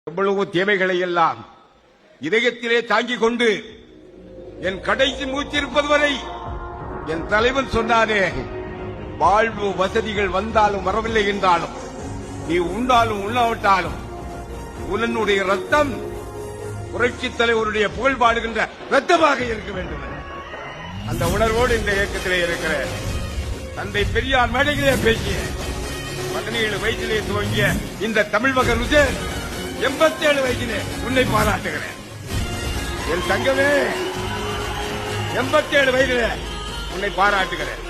எவ்வளவு தேவைகளை எல்லாம் இதயத்திலே தாங்கிக் கொண்டு என் கடைசி மூச்சிருப்பது வரை என் தலைவன் சொன்னானே, வாழ்வு வசதிகள் வந்தாலும் வரவில்லை என்றாலும், நீ உண்டாலும் உண்ணாவிட்டாலும் உன்னுடைய ரத்தம் புரட்சித் தலைவருடைய புகழ் பாடுகின்ற ரத்தமாக இருக்க வேண்டும். அந்த உணர்வோடு இந்த இயக்கத்திலே இருக்கிற தந்தை பெரியார் மேடைகளே பேசிய 17 வயதிலே துவங்கிய இந்த தமிழ் மகன் உசேன் 87 வயதிலே உன்னை பாராட்டுகிறேன். என் தங்கமே, 87 வயதிலே உன்னை பாராட்டுகிறேன்.